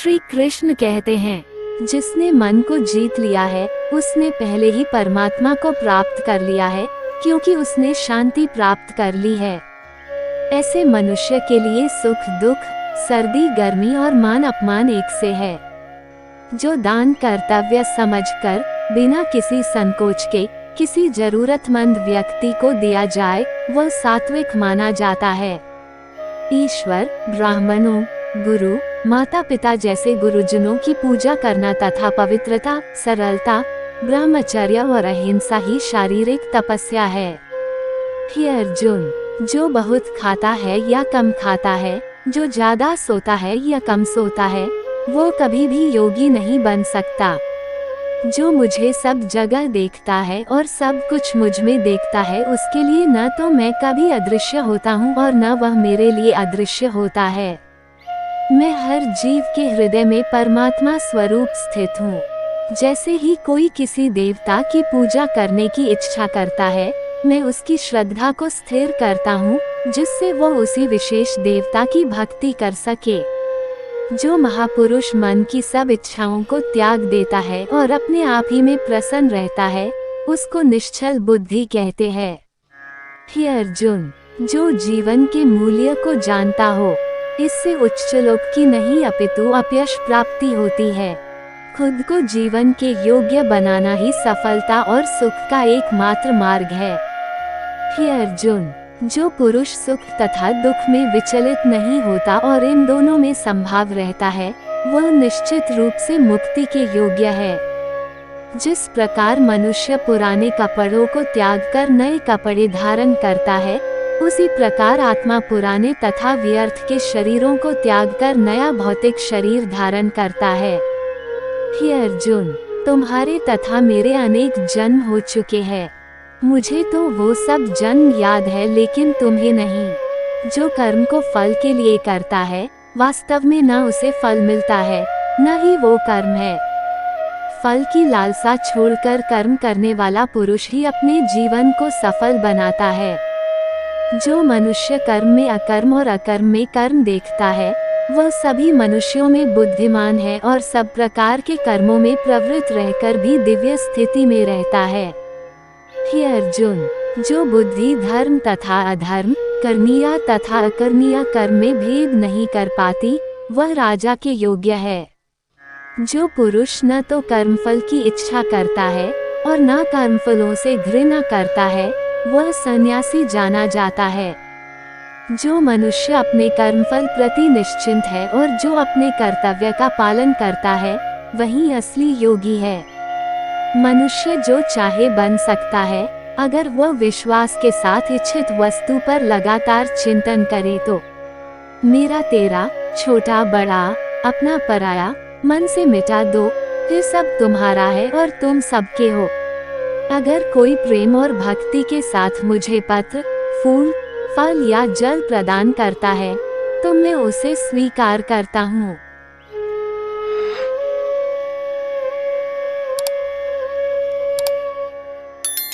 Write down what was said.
श्री कृष्ण कहते हैं, जिसने मन को जीत लिया है उसने पहले ही परमात्मा को प्राप्त कर लिया है, क्योंकि उसने शांति प्राप्त कर ली है। ऐसे मनुष्य के लिए सुख दुख, सर्दी गर्मी और मान अपमान एक से है। जो दान कर्तव्य समझकर बिना किसी संकोच के किसी जरूरतमंद व्यक्ति को दिया जाए वह सात्विक माना जाता है। ईश्वर, ब्राह्मणों, गुरु, माता पिता जैसे गुरुजनों की पूजा करना तथा पवित्रता, सरलता, ब्रह्मचर्य और अहिंसा ही शारीरिक तपस्या है। हे अर्जुन, जो बहुत खाता है या कम खाता है, जो ज्यादा सोता है या कम सोता है, वो कभी भी योगी नहीं बन सकता। जो मुझे सब जगह देखता है और सब कुछ मुझ में देखता है, उसके लिए न तो मैं कभी अदृश्य होता हूँ और न वह मेरे लिए अदृश्य होता है। मैं हर जीव के हृदय में परमात्मा स्वरूप स्थित हूँ। जैसे ही कोई किसी देवता की पूजा करने की इच्छा करता है, मैं उसकी श्रद्धा को स्थिर करता हूँ, जिससे वह उसी विशेष देवता की भक्ति कर सके। जो महापुरुष मन की सब इच्छाओं को त्याग देता है और अपने आप ही में प्रसन्न रहता है, उसको निश्चल बुद्धि कहते हैं। हे अर्जुन, जो जीवन के मूल्य को जानता हो, इससे उच्च लोक की नहीं अपितु अपयश प्राप्ति होती है। खुद को जीवन के योग्य बनाना ही सफलता और सुख का एकमात्र मार्ग है। हे अर्जुन, जो पुरुष सुख तथा दुख में विचलित नहीं होता और इन दोनों में संभाव रहता है, वह निश्चित रूप से मुक्ति के योग्य है। जिस प्रकार मनुष्य पुराने कपड़ों को त्याग कर नए कपड़े धारण करता है, उसी प्रकार आत्मा पुराने तथा व्यर्थ के शरीरों को त्याग कर नया भौतिक शरीर धारण करता है। हे अर्जुन, तुम्हारे तथा मेरे अनेक जन्म हो चुके हैं। मुझे तो वो सब जन्म याद है, लेकिन तुम्हें नहीं। जो कर्म को फल के लिए करता है, वास्तव में न उसे फल मिलता है, न ही वो कर्म है। फल की लालसा छोड़कर कर्म करने वाला पुरुष ही अपने जीवन को सफल बनाता है। जो मनुष्य कर्म में अकर्म और अकर्म में कर्म देखता है, वह सभी मनुष्यों में बुद्धिमान है और सब प्रकार के कर्मों में प्रवृत्त रहकर भी दिव्य स्थिति में रहता है। हे अर्जुन, जो बुद्धि धर्म तथा अधर्म, करनीय तथा अकर्णीय कर्म में भेद नहीं कर पाती, वह राजा के योग्य है। जो पुरुष न तो कर्मफल की इच्छा करता है और न कर्मफलों से घृणा करता है, वह सन्यासी जाना जाता है। जो मनुष्य अपने कर्मफल प्रति निश्चिंत है और जो अपने कर्तव्य का पालन करता है, वही असली योगी है। मनुष्य जो चाहे बन सकता है, अगर वह विश्वास के साथ इच्छित वस्तु पर लगातार चिंतन करे तो। मेरा तेरा, छोटा बड़ा, अपना पराया, मन से मिटा दो, फिर सब तुम्हारा है और तुम सबके हो। अगर कोई प्रेम और भक्ति के साथ मुझे पत्र, फूल, फल या जल प्रदान करता है, तो मैं उसे स्वीकार करता हूँ।